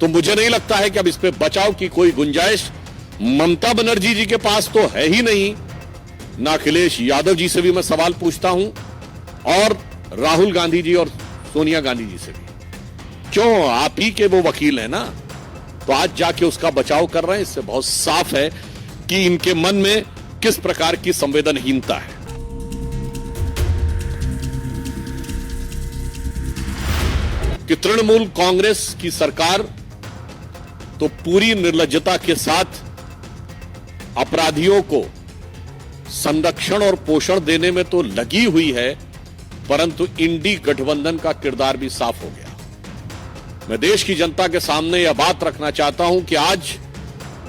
तो मुझे नहीं लगता है कि अब इस पे बचाव की कोई गुंजाइश ममता बनर्जी जी के पास तो है ही नहीं। ना अखिलेश यादव जी से भी मैं सवाल पूछता हूं और राहुल गांधी जी और सोनिया गांधी जी से भी। क्यों? आप ही के वो वकील हैं ना, तो आज जाके उसका बचाव कर रहे हैं। इससे बहुत साफ है कि इनके मन में किस प्रकार की संवेदनहीनता है। कि तृणमूल कांग्रेस की सरकार तो पूरी निर्लज्जता के साथ अपराधियों को संरक्षण और पोषण देने में तो लगी हुई है, परंतु इंडी गठबंधन का किरदार भी साफ हो गया। मैं देश की जनता के सामने यह बात रखना चाहता हूं कि आज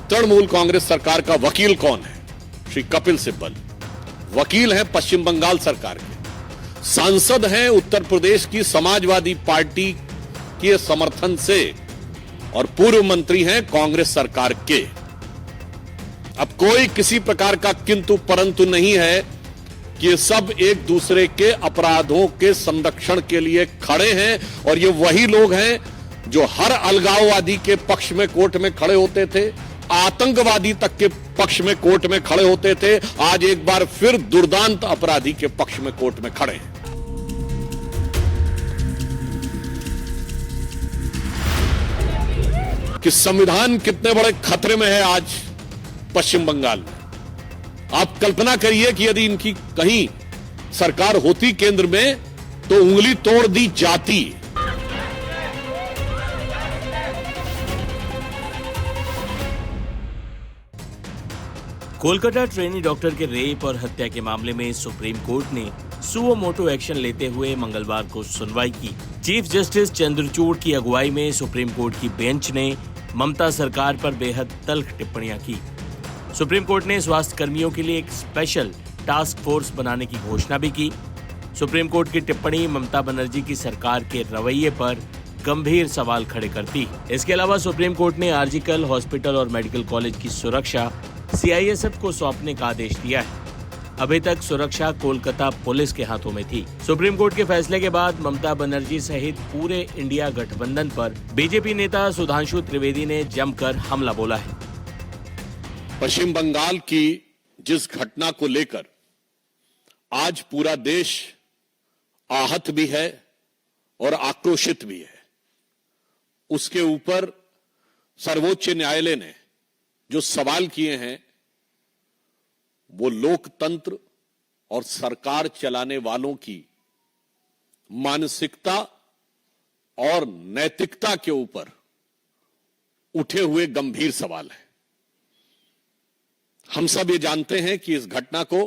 तृणमूल कांग्रेस सरकार का वकील कौन है? श्री कपिल सिब्बल वकील हैं पश्चिम बंगाल सरकार के, सांसद हैं उत्तर प्रदेश की समाजवादी पार्टी के समर्थन से और पूर्व मंत्री हैं कांग्रेस सरकार के। अब कोई किसी प्रकार का किंतु परंतु नहीं है कि ये सब एक दूसरे के अपराधों के संरक्षण के लिए खड़े हैं। और ये वही लोग हैं जो हर अलगाववादी के पक्ष में कोर्ट में खड़े होते थे, आतंकवादी तक के पक्ष में कोर्ट में खड़े होते थे, आज एक बार फिर दुर्दांत अपराधी के पक्ष में कोर्ट में खड़े हैं। कि संविधान कितने बड़े खतरे में है आज पश्चिम बंगाल में। आप कल्पना करिए कि यदि इनकी कहीं सरकार होती केंद्र में तो उंगली तोड़ दी जाती। कोलकाता ट्रेनी डॉक्टर के रेप और हत्या के मामले में सुप्रीम कोर्ट ने सुओ मोटो एक्शन लेते हुए मंगलवार को सुनवाई की। चीफ जस्टिस चंद्रचूड़ की अगुवाई में सुप्रीम कोर्ट की बेंच ने ममता सरकार पर बेहद तल्ख टिप्पणियां की। सुप्रीम कोर्ट ने स्वास्थ्य कर्मियों के लिए एक स्पेशल टास्क फोर्स बनाने की घोषणा भी की। सुप्रीम कोर्ट की टिप्पणी ममता बनर्जी की सरकार के रवैये पर गंभीर सवाल खड़े करती। इसके अलावा सुप्रीम कोर्ट ने आरजीकर हॉस्पिटल और मेडिकल कॉलेज की सुरक्षा सीआईएसएफ को सौंपने का आदेश दिया है। अभी तक सुरक्षा कोलकाता पुलिस के हाथों में थी। सुप्रीम कोर्ट के फैसले के बाद ममता बनर्जी सहित पूरे इंडिया गठबंधन पर बीजेपी नेता सुधांशु त्रिवेदी ने जमकर हमला बोला है। पश्चिम बंगाल की जिस घटना को लेकर आज पूरा देश आहत भी है और आक्रोशित भी है, उसके ऊपर सर्वोच्च न्यायालय ने जो सवाल किए हैं वो लोकतंत्र और सरकार चलाने वालों की मानसिकता और नैतिकता के ऊपर उठे हुए गंभीर सवाल है। हम सब ये जानते हैं कि इस घटना को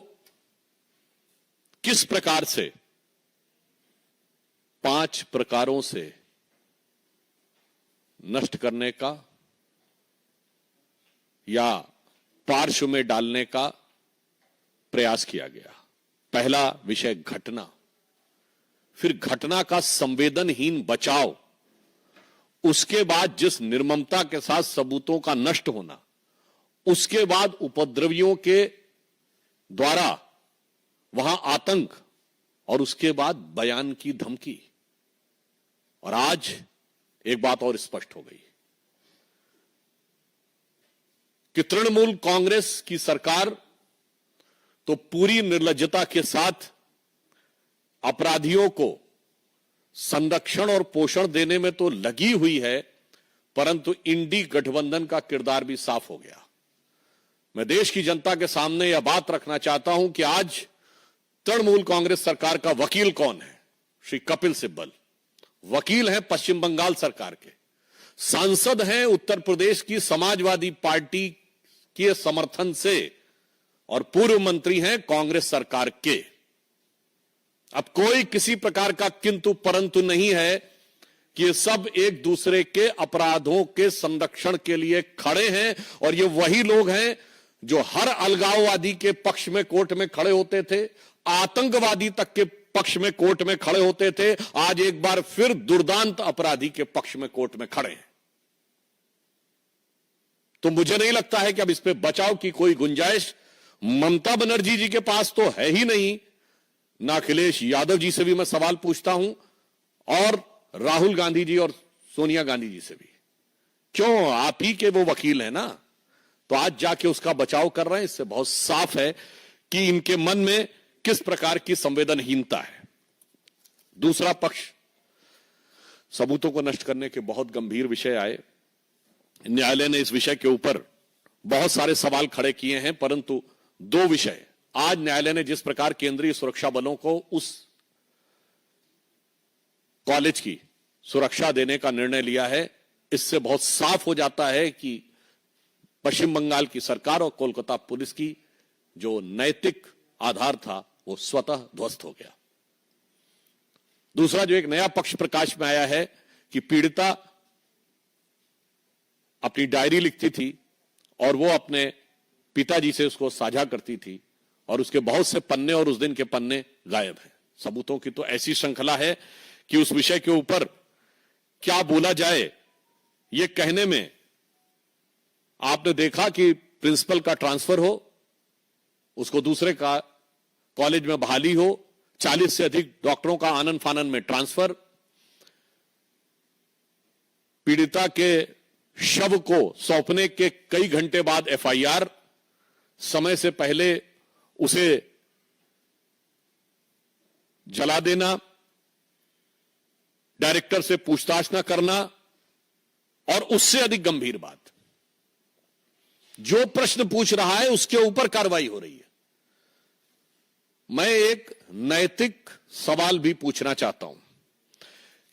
किस प्रकार से 5 प्रकारों से नष्ट करने का या पार्श्व में डालने का प्रयास किया गया। पहला विषय घटना, फिर घटना का संवेदनहीन बचाव, उसके बाद जिस निर्ममता के साथ सबूतों का नष्ट होना, उसके बाद उपद्रवियों के द्वारा वहां आतंक और उसके बाद बयान की धमकी। और आज एक बात और स्पष्ट हो गई कि तृणमूल कांग्रेस की सरकार तो पूरी निर्लज्जता के साथ अपराधियों को संरक्षण और पोषण देने में तो लगी हुई है, परंतु इंडी गठबंधन का किरदार भी साफ हो गया। मैं देश की जनता के सामने यह बात रखना चाहता हूं कि आज तृणमूल कांग्रेस सरकार का वकील कौन है? श्री कपिल सिब्बल वकील हैं पश्चिम बंगाल सरकार के, सांसद हैं उत्तर प्रदेश की समाजवादी पार्टी के समर्थन से और पूर्व मंत्री हैं कांग्रेस सरकार के। अब कोई किसी प्रकार का किंतु परंतु नहीं है कि ये सब एक दूसरे के अपराधों के संरक्षण के लिए खड़े हैं। और ये वही लोग हैं जो हर अलगाववादी के पक्ष में कोर्ट में खड़े होते थे, आतंकवादी तक के पक्ष में कोर्ट में खड़े होते थे, आज एक बार फिर दुर्दांत अपराधी के पक्ष में कोर्ट में खड़े हैं। तो मुझे नहीं लगता है कि अब इस पे बचाव की कोई गुंजाइश ममता बनर्जी जी के पास तो है ही नहीं। ना अखिलेश यादव जी से भी मैं सवाल पूछता हूं और राहुल गांधी जी और सोनिया गांधी जी से भी। क्यों? आप ही के वो वकील हैं ना, तो आज जाके उसका बचाव कर रहे हैं। इससे बहुत साफ है कि इनके मन में किस प्रकार की संवेदनहीनता है। दूसरा पक्ष, सबूतों को नष्ट करने के बहुत गंभीर विषय आए। न्यायालय ने इस विषय के ऊपर बहुत सारे सवाल खड़े किए हैं, परंतु दो विषय आज न्यायालय ने जिस प्रकार केंद्रीय सुरक्षा बलों को उस कॉलेज की सुरक्षा देने का निर्णय लिया है, इससे बहुत साफ हो जाता है कि पश्चिम बंगाल की सरकार और कोलकाता पुलिस की जो नैतिक आधार था वो स्वतः ध्वस्त हो गया। दूसरा जो एक नया पक्ष प्रकाश में आया है कि पीड़िता अपनी डायरी लिखती थी और वो अपने पिताजी से उसको साझा करती थी और उसके बहुत से पन्ने और उस दिन के पन्ने गायब हैं। सबूतों की तो ऐसी श्रृंखला है कि उस विषय के ऊपर क्या बोला जाए ये कहने में, आपने देखा कि प्रिंसिपल का ट्रांसफर हो, उसको दूसरे का कॉलेज में बहाली हो, 40 से अधिक डॉक्टरों का आनन फानन में ट्रांसफर, पीड़िता के शव को सौंपने के कई घंटे बाद एफआईआर, समय से पहले उसे जला देना, डायरेक्टर से पूछताछ न करना, और उससे अधिक गंभीर बात, जो प्रश्न पूछ रहा है उसके ऊपर कार्रवाई हो रही है। मैं एक नैतिक सवाल भी पूछना चाहता हूं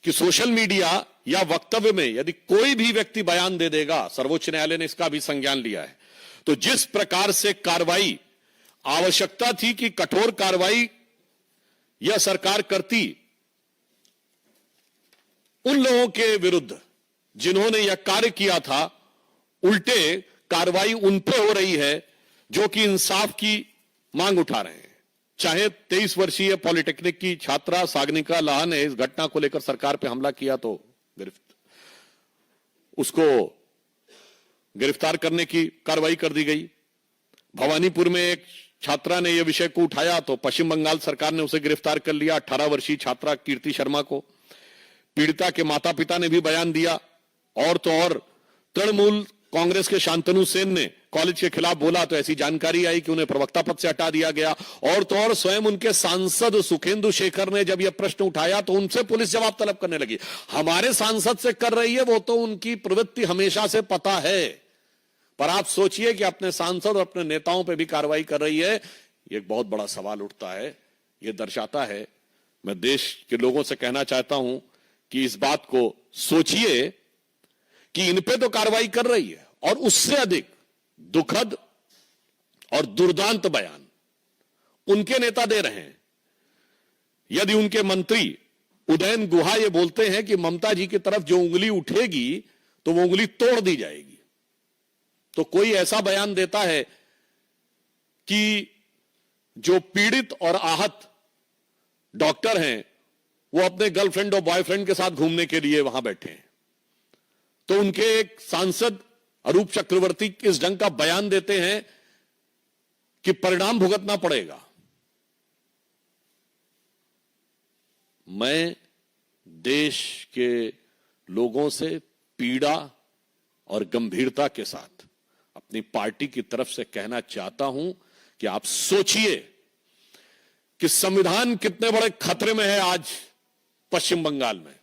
कि सोशल मीडिया या वक्तव्य में यदि कोई भी व्यक्ति बयान दे देगा, सर्वोच्च न्यायालय ने इसका भी संज्ञान लिया है, तो जिस प्रकार से कार्रवाई आवश्यकता थी कि कठोर कार्रवाई यह सरकार करती उन लोगों के विरुद्ध जिन्होंने यह कार्य किया था, उल्टे कार्रवाई उन पे हो रही है जो कि इंसाफ की मांग उठा रहे हैं। चाहे 23 वर्षीय पॉलिटेक्निक की छात्रा सागनिका लाहा ने इस घटना को लेकर सरकार पे हमला किया तो उसको गिरफ्तार करने की कार्रवाई कर दी गई। भवानीपुर में एक छात्रा ने यह विषय को उठाया तो पश्चिम बंगाल सरकार ने उसे गिरफ्तार कर लिया, 18 वर्षीय छात्रा कीर्ति शर्मा को। पीड़िता के माता पिता ने भी बयान दिया, और तो और तृणमूल कांग्रेस के शांतनु सेन ने कॉलेज के खिलाफ बोला तो ऐसी जानकारी आई कि उन्हें प्रवक्ता पद से हटा दिया गया, और तो और स्वयं उनके सांसद सुखेंदु शेखर ने जब यह प्रश्न उठाया तो उनसे पुलिस जवाब तलब करने लगी। हमारे सांसद से कर रही है, वो तो उनकी प्रवृत्ति हमेशा से पता है, पर आप सोचिए कि अपने सांसद और अपने नेताओं पर भी कार्रवाई कर रही है। एक बहुत बड़ा सवाल उठता है। यह दर्शाता है, मैं देश के लोगों से कहना चाहता हूं कि इस बात को सोचिए कि इन पे तो कार्रवाई कर रही है, और उससे अधिक दुखद और दुर्दांत बयान उनके नेता दे रहे हैं। यदि उनके मंत्री उदयन गुहा ये बोलते हैं कि ममता जी की तरफ जो उंगली उठेगी तो वो उंगली तोड़ दी जाएगी, तो कोई ऐसा बयान देता है कि जो पीड़ित और आहत डॉक्टर हैं वो अपने गर्लफ्रेंड और बॉयफ्रेंड के साथ घूमने के लिए वहां बैठे हैं, तो उनके एक सांसद अरूप चक्रवर्ती इस ढंग का बयान देते हैं कि परिणाम भुगतना पड़ेगा। मैं देश के लोगों से पीड़ा और गंभीरता के साथ अपनी पार्टी की तरफ से कहना चाहता हूं कि आप सोचिए कि संविधान कितने बड़े खतरे में है आज पश्चिम बंगाल में।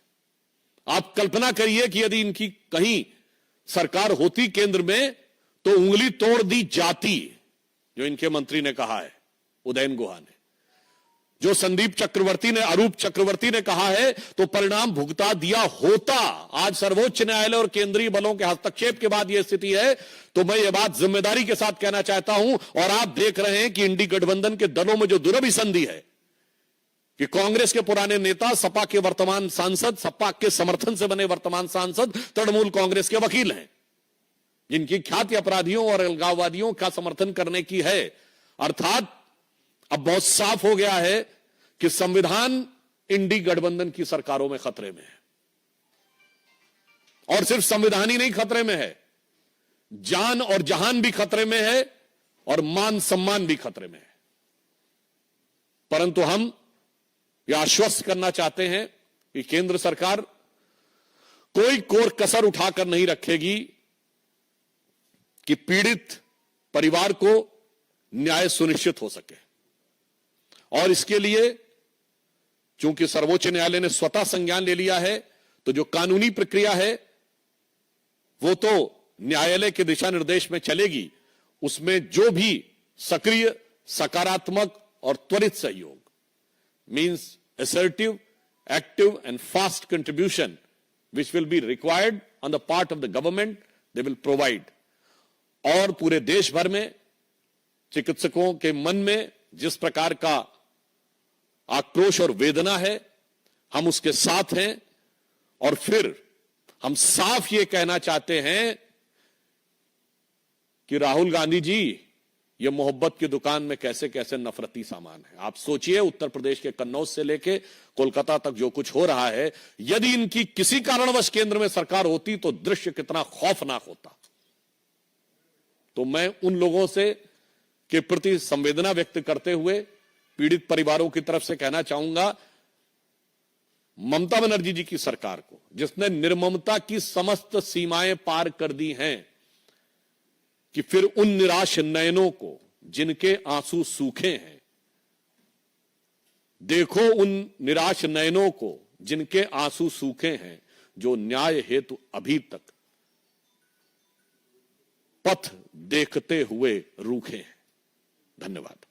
आप कल्पना करिए कि यदि इनकी कहीं सरकार होती केंद्र में तो उंगली तोड़ दी जाती, जो इनके मंत्री ने कहा है, उदयन गुहा ने, जो संदीप चक्रवर्ती ने, अरूप चक्रवर्ती ने कहा है, तो परिणाम भुगता दिया होता। आज सर्वोच्च न्यायालय और केंद्रीय बलों के हस्तक्षेप के बाद यह स्थिति है, तो मैं यह बात जिम्मेदारी के साथ कहना चाहता हूं। और आप देख रहे हैं कि इंडी गठबंधन के दलों में जो दुरभिसंधि है कि कांग्रेस के पुराने नेता, सपा के वर्तमान सांसद, सपा के समर्थन से बने वर्तमान सांसद तृणमूल कांग्रेस के वकील हैं, जिनकी ख्याति अपराधियों और अलगाववादियों का समर्थन करने की है। अर्थात अब बहुत साफ हो गया है कि संविधान इंडी गठबंधन की सरकारों में खतरे में है, और सिर्फ संविधान ही नहीं खतरे में है, जान और जहान भी खतरे में है, और मान सम्मान भी खतरे में है। परंतु हम यह आश्वस्त करना चाहते हैं कि केंद्र सरकार कोई कोर कसर उठाकर नहीं रखेगी कि पीड़ित परिवार को न्याय सुनिश्चित हो सके। और इसके लिए चूंकि सर्वोच्च न्यायालय ने स्वतः संज्ञान ले लिया है, तो जो कानूनी प्रक्रिया है वो तो न्यायालय के दिशा निर्देश में चलेगी। उसमें जो भी सक्रिय, सकारात्मक और त्वरित सहयोग, means assertive, active and fast contribution which will be required on the part of the government, they will provide. और पूरे देश भर में चिकित्सकों के मन में जिस प्रकार का आक्रोश और वेदना है, हम उसके साथ हैं। और फिर हम साफ ये कहना चाहते हैं कि राहुल गांधी जी, ये मोहब्बत की दुकान में कैसे कैसे नफरती सामान है। आप सोचिए, उत्तर प्रदेश के कन्नौज से लेके कोलकाता तक जो कुछ हो रहा है, यदि इनकी किसी कारणवश केंद्र में सरकार होती तो दृश्य कितना खौफनाक होता। तो मैं उन लोगों से के प्रति संवेदना व्यक्त करते हुए पीड़ित परिवारों की तरफ से कहना चाहूंगा, ममता बनर्जी जी की सरकार को, जिसने निर्ममता की समस्त सीमाएं पार कर दी हैं, कि फिर उन निराश नयनों को जिनके आंसू सूखे हैं, देखो उन निराश नयनों को जिनके आंसू सूखे हैं, जो न्याय हेतु अभी तक पथ देखते हुए रूखे हैं। धन्यवाद।